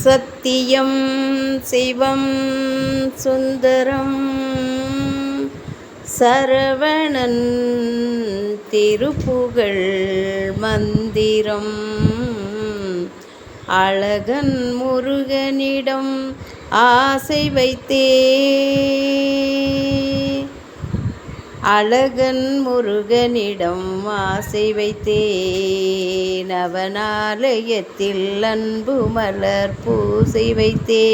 சத்தியம் சிவம் சுந்தரம் சரவணன் திருப்புகழ் மந்திரம். அழகன் முருகனிடம் ஆசை வைத்தே, அழகன் முருகனிடம் ஆசை வைத்தேன். அவனாலயத்தில் அன்பு மலர் பூசை வைத்தே.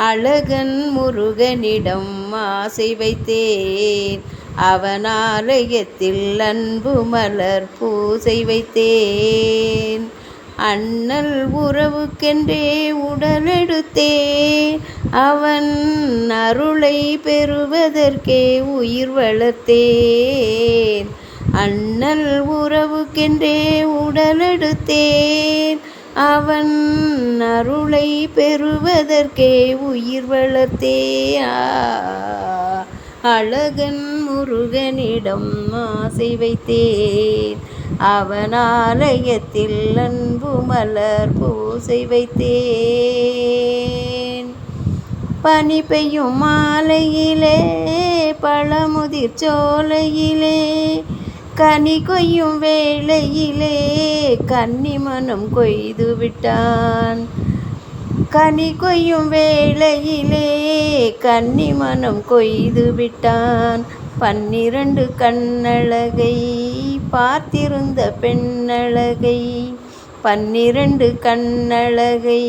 அழகன் முருகனிடம் ஆசை வைத்தேன். அவனாலயத்தில் அன்பு மலர் பூசை வைத்தேன். அண்ணல் உறவுக்கென்றே உடலெடுத்தேன். அவன் அருளை பெறுவதற்கே உயிர் வளர்த்தேன். அண்ணல் உறவுக்கென்றே உடலெடுத்தேன். அவன் அருளை பெறுவதற்கே உயிர் வளர்த்தேன். அழகன் முருகனிடம் ஆசை வைத்தேன். அவனாலயத்தில் அன்பு மலர் பூசை வைத்தேன். பனி பெய்யும் மாலையிலே பழமுதிர் சோலையிலே கனி கொய்யும் வேளையிலே கன்னி மனம் கொய்து விட்டான். கனி கொய்யும் வேளையிலே கன்னி மனம் கொய்து விட்டான். 12 கண்ணழகை பார்த்திருந்த பெண்ணழகை, 12 கண்ணழகை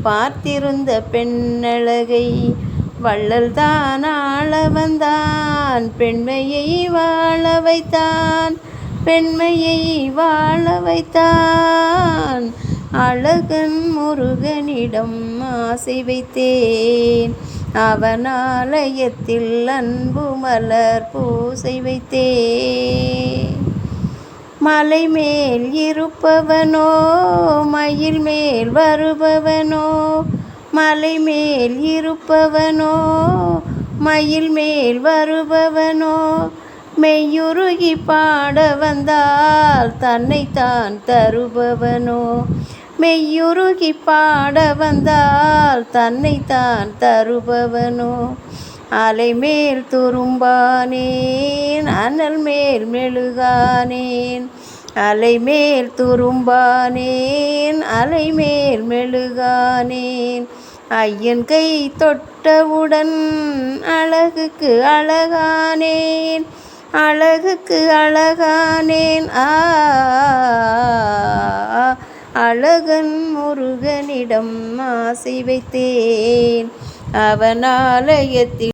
பார்த்திருந்த பெண்ணழகை வள்ளல் தான் ஆள வந்தான். பெண்மையை வாழ வைத்தான், பெண்மையை வாழ வைத்தான். அழகன் முருகனிடம் ஆசை வைத்தேன். அவனாலயத்தில் அன்பு மலர் பூசை வைத்தேன். மலை மேல் இருப்பவனோ மயில் மேல் வருபவனோ, மலை மேல் இருப்பவனோ மயில் மேல் வருபவனோ, மெய்யுருகி பாட வந்தால் தன்னைத்தான் தருபவனோ, மெய்யுருகி பாட வந்தால் தன்னைத்தான் தருபவனோ. அலை மேல் துரும்பானேன், அனல் மேல் மெழுகானேன். அலை மேல் துரும்பானேன், அலை மேல் மெழுகானேன். ஐயன் கை தொட்டவுடன் அழகுக்கு அழகானேன், அழகுக்கு அழகானேன். அழகன் முருகனிடம் ஆசை வைத்தேன். அவனாலயத்தில்